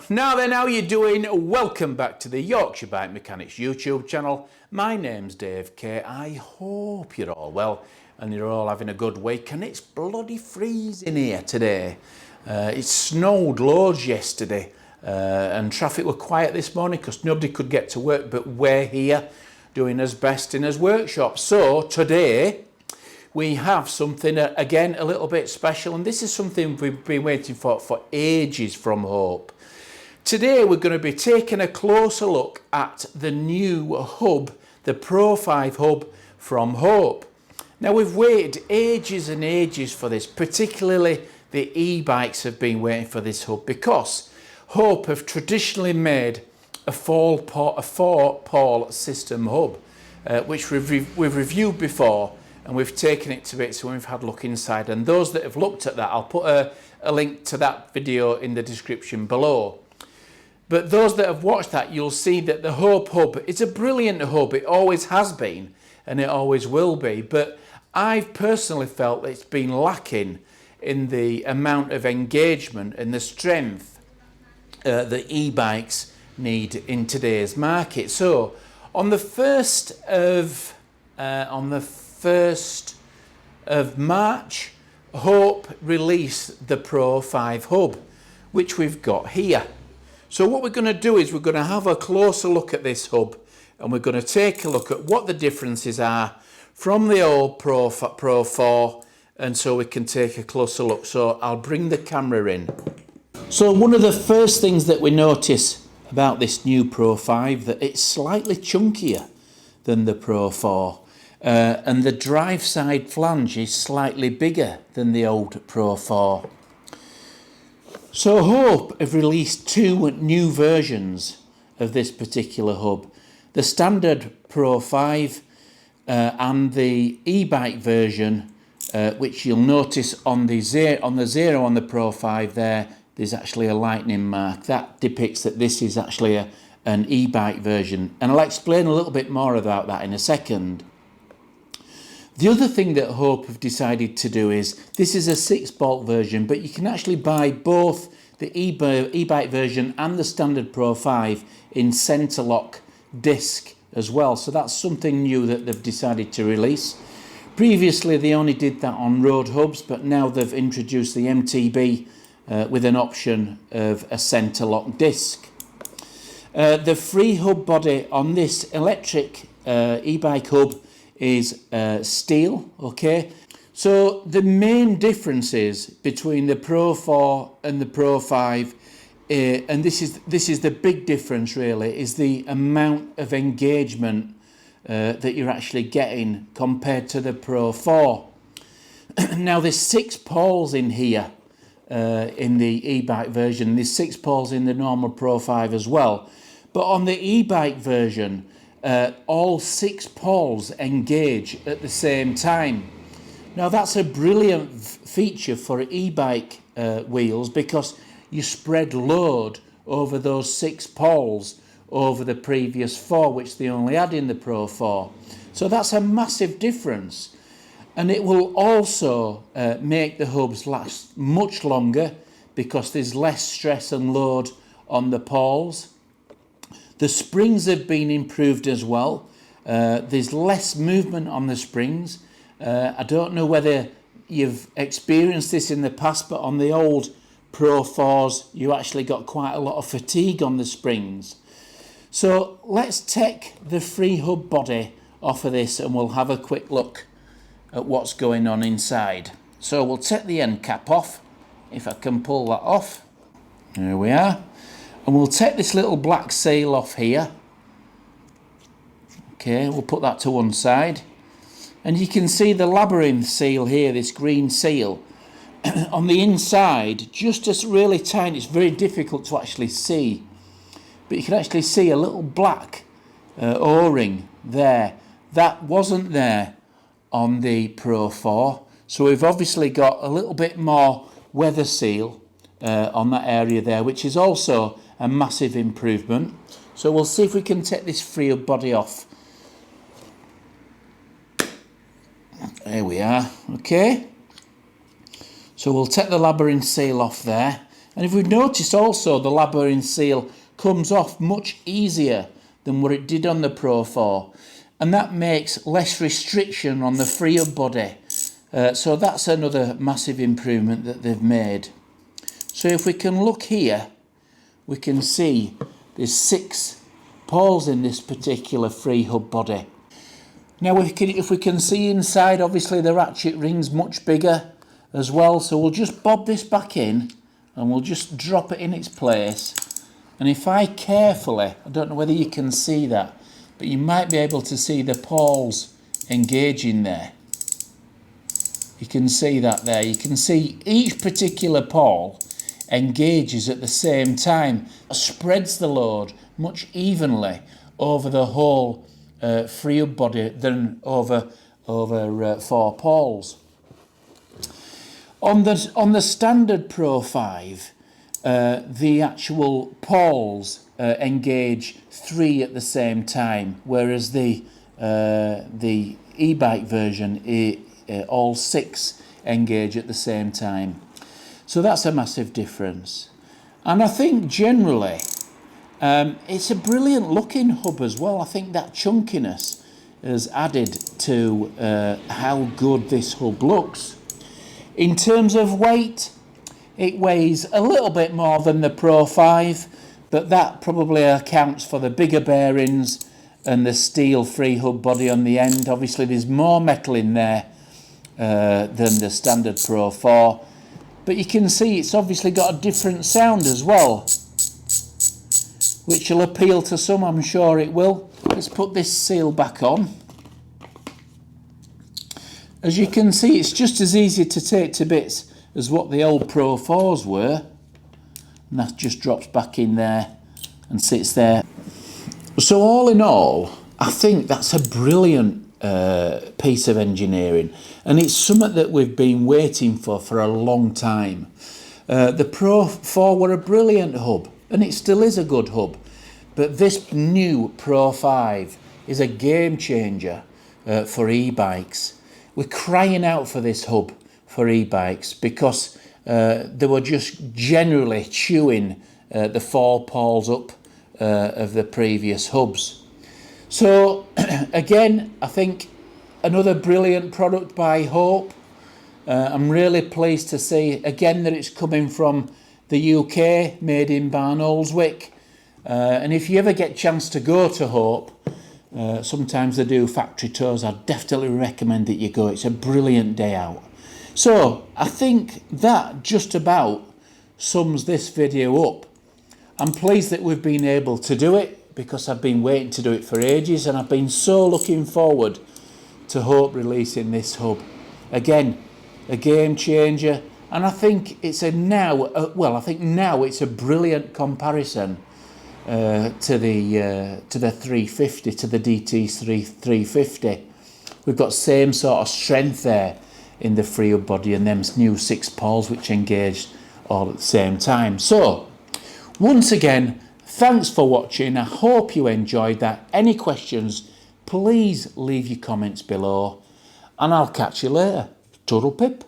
Now then, how you doing? Welcome back to the Yorkshire Bike Mechanics YouTube channel. My name's Dave K. I hope you're all well and you're all having a good week, and it's bloody freezing here today. It snowed loads yesterday and traffic were quiet this morning because nobody could get to work, but we're here doing as best in his workshop. So today we have something again a little bit special, and this is something we've been waiting for ages from Hope. Today we're going to be taking a closer look at the new hub, the Pro5 hub from Hope. Now we've waited ages and ages for this, particularly the e-bikes have been waiting for this hub because Hope have traditionally made a four-pole system hub, which we've reviewed before, and we've taken it to bits and we've had a look inside. And those that have looked at that, I'll put a link to that video in the description below. But those that have watched that, you'll see that the Hope hub is a brilliant hub. It always has been and it always will be. But I've personally felt that it's been lacking in the amount of engagement and the strength that e-bikes need in today's market. So on the 1st of March, Hope released the Pro5 hub, which we've got here. So what we're going to do is we're going to have a closer look at this hub, and we're going to take a look at what the differences are from the old Pro 4, and so we can take a closer look. So I'll bring the camera in. So one of the first things that we notice about this new Pro 5, that it's slightly chunkier than the Pro 4, and the drive side flange is slightly bigger than the old Pro 4. So Hope have released two new versions of this particular hub, the standard Pro 5 and the e-bike version, which you'll notice on the zero on the Pro 5 there's actually a lightning mark. That depicts that this is actually an e-bike version, and I'll explain a little bit more about that in a second. The other thing that Hope have decided to do is, this is a 6-bolt version, but you can actually buy both the e-bike version and the standard Pro 5 in centre lock disc as well. So that's something new that they've decided to release. Previously they only did that on road hubs, but now they've introduced the MTB with an option of a centre lock disc. The free hub body on this electric e-bike hub is steel, okay? So the main differences between the Pro 4 and the Pro 5, and this is the big difference really, is the amount of engagement that you're actually getting compared to the Pro 4. Now there's 6 poles in here in the e-bike version. There's 6 poles in the normal Pro 5 as well. But on the e-bike version, all 6 poles engage at the same time. Now that's a brilliant feature for e-bike wheels, because you spread load over those 6 poles over the previous 4, which they only had in the Pro 4. So that's a massive difference, and it will also make the hubs last much longer because there's less stress and load on the poles. The springs have been improved as well. There's less movement on the springs. I don't know whether you've experienced this in the past, but on the old Pro 4s you actually got quite a lot of fatigue on the springs. So let's take the free hub body off of this and we'll have a quick look at what's going on inside. So we'll take the end cap off, if I can pull that off. There we are. And we'll take this little black seal off here. Okay, we'll put that to one side. And you can see the labyrinth seal here, this green seal. On the inside, just as really tiny, it's very difficult to actually see. But you can actually see a little black O-ring there. That wasn't there on the Pro 4. So we've obviously got a little bit more weather seal on that area there, which is also a massive improvement. So we'll see if we can take this free hub body off. There we are, okay. So we'll take the labyrinth seal off there, And if we've noticed also, the labyrinth seal comes off much easier than what it did on the Pro 4. And that makes less restriction on the free hub body. So that's another massive improvement that they've made. So if we can look here, we can see there's 6 pawls in this particular free hub body. Now if we can see inside, obviously the ratchet ring's much bigger as well. So we'll just bob this back in and we'll just drop it in its place. And if I carefully, I don't know whether you can see that, but you might be able to see the pawls engaging there. You can see that there. You can see each particular pawl engages at the same time, spreads the load much evenly over the whole free hub body than over 4 pawls. On the standard Pro 5, the actual pawls engage 3 at the same time, whereas the e-bike version, all 6 engage at the same time. So that's a massive difference. And I think generally it's a brilliant looking hub as well. I think that chunkiness has added to how good this hub looks. In terms of weight, it weighs a little bit more than the Pro 5, but that probably accounts for the bigger bearings and the steel free hub body on the end. Obviously there's more metal in there than the standard Pro 4, but you can see it's obviously got a different sound as well, which will appeal to some, I'm sure it will. Let's put this seal back on. As you can see, it's just as easy to take to bits as what the old Pro 4s were, and that just drops back in there and sits there. So all in all, I think that's a brilliant piece of engineering, and it's something that we've been waiting for a long time. The Pro 4 were a brilliant hub, and it still is a good hub, but this new Pro 5 is a game changer for e-bikes. We're crying out for this hub for e-bikes because they were just generally chewing the 4 pawls up of the previous hubs. So again, I think another brilliant product by Hope. I'm really pleased to see again that it's coming from the UK, made in Barnoldswick. And if you ever get a chance to go to Hope, sometimes they do factory tours, I definitely recommend that you go. It's a brilliant day out. So I think that just about sums this video up. I'm pleased that we've been able to do it because I've been waiting to do it for ages, and I've been so looking forward to Hope releasing this hub. Again, a game changer, and I think it's now it's a brilliant comparison to the 350, to the DT350. We've got same sort of strength there in the free hub body and them new 6 pawls which engaged all at the same time. So once again, thanks for watching. I hope you enjoyed that. Any questions, please leave your comments below, and I'll catch you later. Toodle pip.